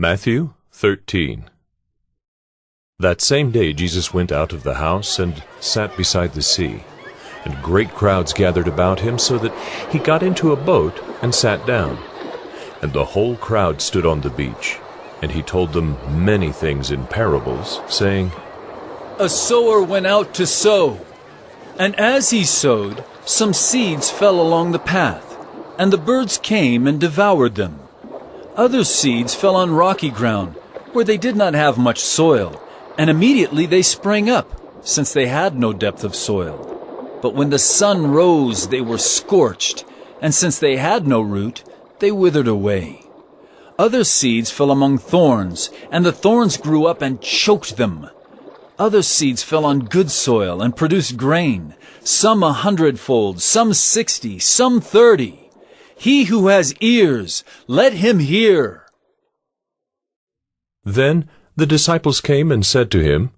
Matthew 13. That same day Jesus went out of the house and sat beside the sea, and great crowds gathered about him, so that he got into a boat and sat down. And the whole crowd stood on the beach, and he told them many things in parables, saying, A sower went out to sow, and as he sowed, some seeds fell along the path, and the birds came and devoured them. Other seeds fell on rocky ground, where they did not have much soil, and immediately they sprang up, since they had no depth of soil. But when the sun rose, they were scorched, and since they had no root, they withered away. Other seeds fell among thorns, and the thorns grew up and choked them. Other seeds fell on good soil and produced grain, some 100-fold, some 60, some 30. He who has ears, let him hear. Then the disciples came and said to him,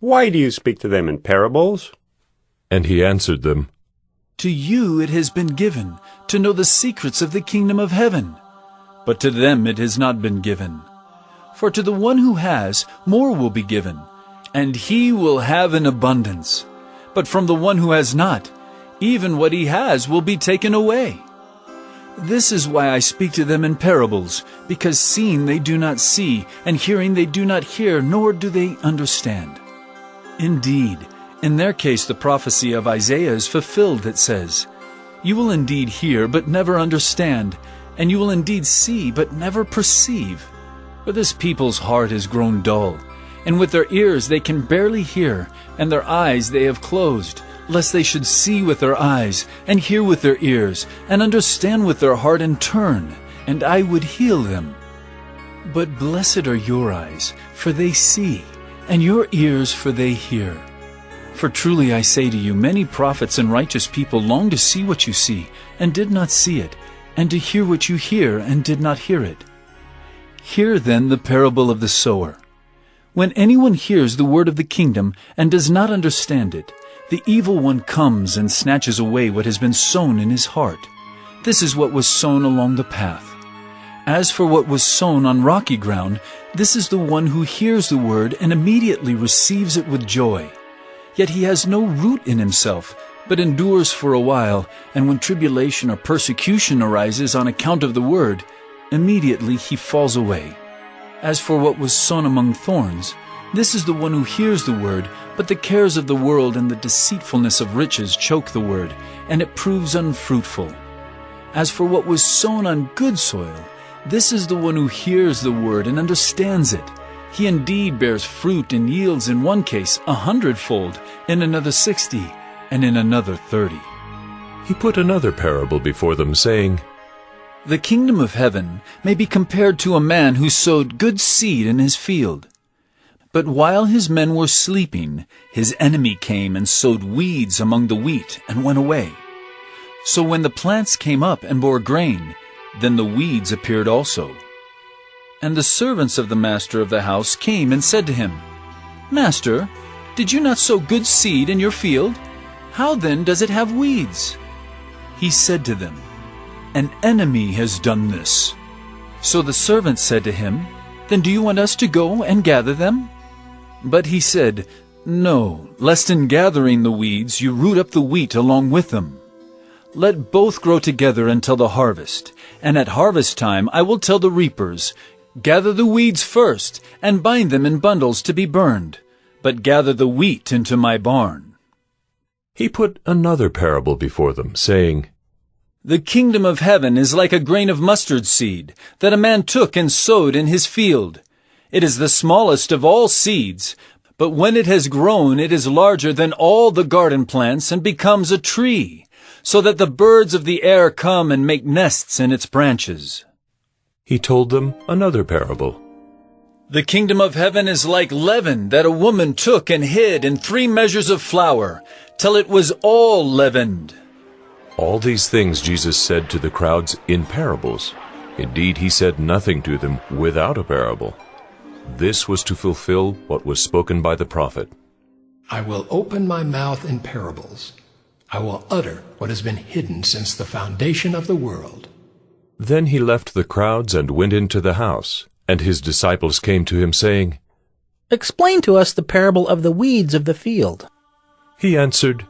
Why do you speak to them in parables? And he answered them, To you it has been given to know the secrets of the kingdom of heaven, but to them it has not been given. For to the one who has, more will be given, and he will have in abundance. But from the one who has not, even what he has will be taken away. This is why I speak to them in parables, because seeing they do not see, and hearing they do not hear, nor do they understand. Indeed, in their case the prophecy of Isaiah is fulfilled that says, You will indeed hear, but never understand, and you will indeed see, but never perceive. For this people's heart is grown dull, and with their ears they can barely hear, and their eyes they have closed, lest they should see with their eyes, and hear with their ears, and understand with their heart, and turn, and I would heal them. But blessed are your eyes, for they see, and your ears, for they hear. For truly I say to you, many prophets and righteous people longed to see what you see, and did not see it, and to hear what you hear, and did not hear it. Hear then the parable of the sower. When anyone hears the word of the kingdom, and does not understand it, the evil one comes and snatches away what has been sown in his heart. This is what was sown along the path. As for what was sown on rocky ground, this is the one who hears the word and immediately receives it with joy. Yet he has no root in himself, but endures for a while, and when tribulation or persecution arises on account of the word, immediately he falls away. As for what was sown among thorns, this is the one who hears the word, but the cares of the world and the deceitfulness of riches choke the word, and it proves unfruitful. As for what was sown on good soil, this is the one who hears the word and understands it. He indeed bears fruit and yields in one case 100-fold, in another 60, and in another 30. He put another parable before them, saying, The kingdom of heaven may be compared to a man who sowed good seed in his field. But while his men were sleeping, his enemy came and sowed weeds among the wheat and went away. So when the plants came up and bore grain, then the weeds appeared also. And the servants of the master of the house came and said to him, Master, did you not sow good seed in your field? How then does it have weeds? He said to them, An enemy has done this. So the servants said to him, Then do you want us to go and gather them? But he said, No, lest in gathering the weeds you root up the wheat along with them. Let both grow together until the harvest, and at harvest time I will tell the reapers, Gather the weeds first, and bind them in bundles to be burned, but gather the wheat into my barn. He put another parable before them, saying, The kingdom of heaven is like a grain of mustard seed that a man took and sowed in his field. It is the smallest of all seeds, but when it has grown, it is larger than all the garden plants and becomes a tree, so that the birds of the air come and make nests in its branches. He told them another parable. The kingdom of heaven is like leaven that a woman took and hid in 3 measures of flour, till it was all leavened. All these things Jesus said to the crowds in parables. Indeed, he said nothing to them without a parable. This was to fulfill what was spoken by the prophet. I will open my mouth in parables. I will utter what has been hidden since the foundation of the world. Then he left the crowds and went into the house, And his disciples came to him, saying, Explain to us the parable of the weeds of the field. He answered,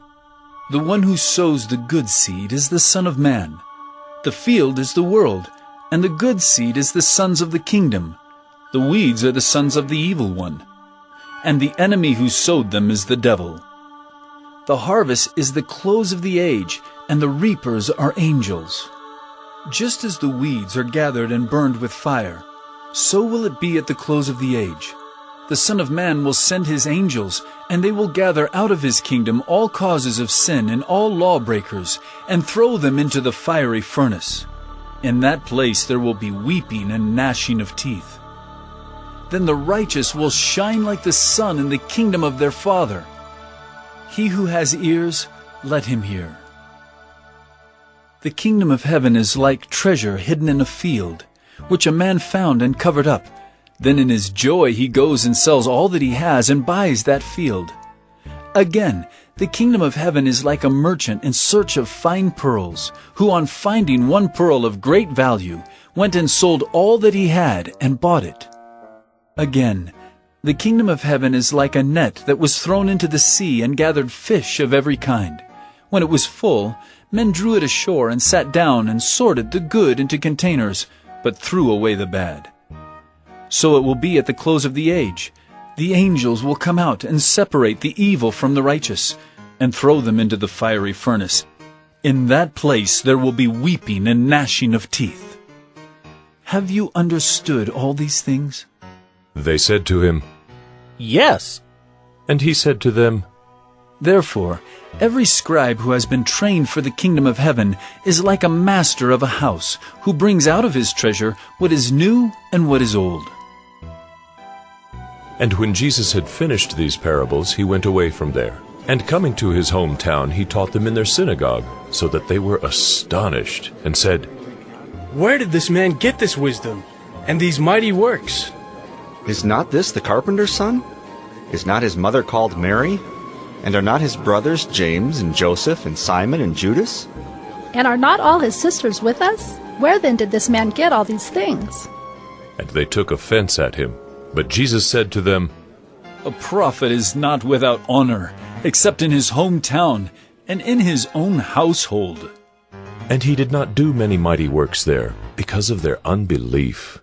The one who sows the good seed is the Son of Man. The field is the world, and the good seed is the sons of the kingdom. The weeds are the sons of the evil one, and the enemy who sowed them is the devil. The harvest is the close of the age, and the reapers are angels. Just as the weeds are gathered and burned with fire, so will it be at the close of the age. The Son of Man will send his angels, and they will gather out of his kingdom all causes of sin and all lawbreakers, and throw them into the fiery furnace. In that place there will be weeping and gnashing of teeth. Then the righteous will shine like the sun in the kingdom of their Father. He who has ears, let him hear. The kingdom of heaven is like treasure hidden in a field, which a man found and covered up. Then in his joy he goes and sells all that he has and buys that field. Again, the kingdom of heaven is like a merchant in search of fine pearls, who on finding one pearl of great value, went and sold all that he had and bought it. Again, the kingdom of heaven is like a net that was thrown into the sea and gathered fish of every kind. When it was full, men drew it ashore and sat down and sorted the good into containers, but threw away the bad. So it will be at the close of the age. The angels will come out and separate the evil from the righteous, and throw them into the fiery furnace. In that place there will be weeping and gnashing of teeth. Have you understood all these things? They said to him, Yes. And he said to them, Therefore, every scribe who has been trained for the kingdom of heaven is like a master of a house, who brings out of his treasure what is new and what is old. And when Jesus had finished these parables, he went away from there. And coming to his hometown, he taught them in their synagogue, so that they were astonished, and said, Where did this man get this wisdom and these mighty works? Is not this the carpenter's son? Is not his mother called Mary? And are not his brothers James and Joseph and Simon and Judas? And are not all his sisters with us? Where then did this man get all these things? And they took offense at him. But Jesus said to them, A prophet is not without honor, except in his hometown and in his own household. And he did not do many mighty works there, because of their unbelief.